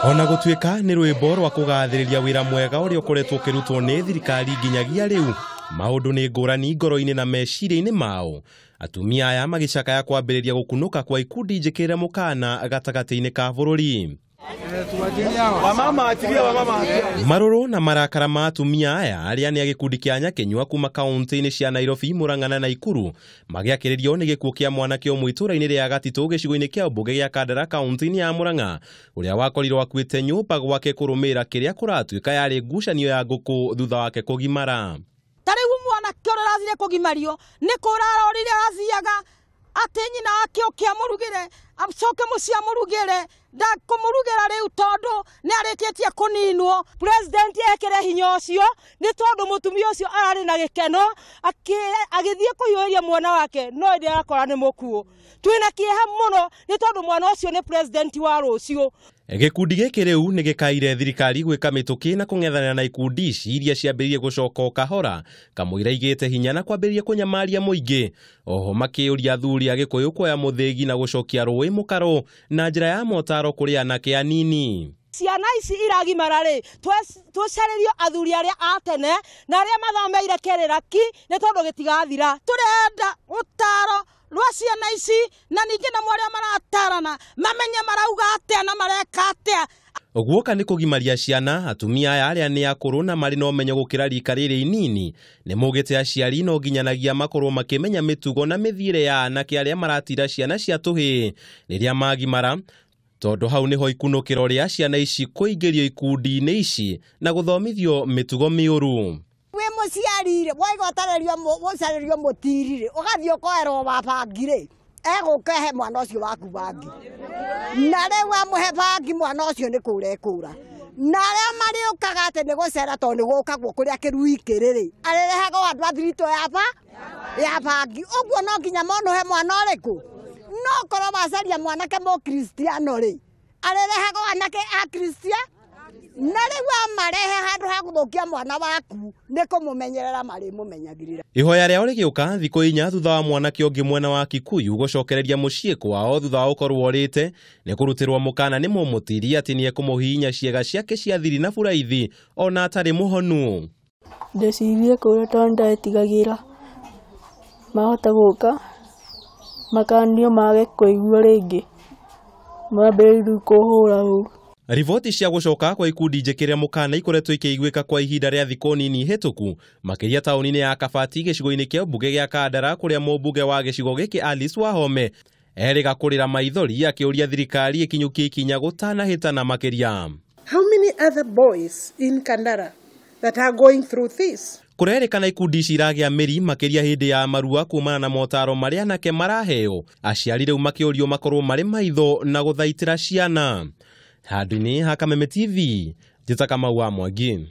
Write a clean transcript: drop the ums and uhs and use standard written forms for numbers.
Ona gutuika ni rwimbo rwa kugathiriria wira mwega uria ukoretwo ukirutwo ni thirikari nginyagia riu, maundu ni ngurani ngoro-ini na meciria-ini mao. Atumia aya magicakaya kwambiriria gukunuka kwa ikundi njikirire mukana gatagati-ini ka bururi. Maruru na marakara ma atumia aya aria ni gikundi kia Nyakinyua kuma kaunti-ini cia Nairobi, Murang'a na Ikuru magiakiririo ni gikuo kia mwana kio mwitura-ini ria Gatito gicigo-ini kia Undu gia Kandara kaunti-ini ya Murang'a uria wakorirwo akuite nyumba gwake kurumira kiria kuratuika yari ngucanio ya nguku thutha wake kugimara. Tariu mwana kio rathire kugimario ni kurarorire arathiaga ati nyina akio kiamurugire acoke mucia murugire ndakumurugera riu tondu ni arikitie kuninwo. President ekere hinya ucio ni tondu mutumia ucio arari na gikeno agithie kuhiuria mwana wake no ndi akora ni mukuo. Twina kieha muno ni tondu mwana ucio ni president wa rucio. Gikundi giki riu ni gikaire thirikari gwika mituki na kung'ethanira na ikundi ici iria ciambiririe gucoka kahora kamwira igite hinya na kwambiriria kunyamaria muingi. Oho makiuria athuri a Gikuyu kuoya muthigi na gucokia rui mukaro na njira ya motaro kuri anake anini. Ciana ici iragimara ri twacaririo athuri aria atene na aria mathomeire kereraki ni tondu gitigathira. Turenda utaro rwa ciana ici na ningi na mwaria maratarana mamenye marauga atia na mareka atia. Guoka ni kugimaria ciana atumia aya aria ni akuru na mari no menyo gukira rika riri inini ni mugite aciari no ginyanagia makorwo makimenya mitugo na mithire ya anake aria maratira ciana cia tuhi riria magimara, tondu hau niho ikunukiro ria ciana ici kuingirio ikundi-ini ici na guthomithio mitugo miuru. We muciarire waigotarerio mutirire ugathie ukoerwo babangire egukehe mwana ucio waku bangi na riu amuhe bangi mwana ucio ni kura ekura na aria mariukaga ati ni gucera tondu ni gukagwo kuria kiruikiriri arerehagwo andu athirito ya bangi uguo no nginya monuhe mwana uriku no korwo macaria mwanake mukristiano ri arerehagwo anake a kristiano na riu amarehe handu ha guthukia mwana waku ni kumumenyerera mari mumenyagirira. Ihoya ria rigiuka thiku 4 thutha wa mwanake ungi mwena wa Kikuyu gucokereria mucii kwao thutha wa ukorwo orite ni kurutirwo mukana ni mumutiri ati ni ekumuhinya ciega ciake cia thiri na buraithi ona atari muhonu. Ndecirie kura tonda etigagira mahota guka makanio mage kuigua ringi mambiriru kuhura hu. Rivoti cia gucoka kwa ikundi njikirire mukana ikoretwo ikiguika kwa ihinda ria thiku nini hituku makiria tauni-ini ya Kabati gicigo-ini kia Mbunge gia Kandara kuria mubunge wa gicigo giki Alice Wahome eriga kurira maithori akiuria thirikari ikinyukie ikinya gutanahitana makiria. How many other boys in Kandara that are going through this? Kurerikana ikundi ici iragia miri makiria hindi ya marua kumana na motaro maria anake maraheo, aciari riu makiurio makorwo mari maitho na guthaitira ciana. Handũ-inĩ ha Kameme TV, njĩta Kamau wa Mwangi.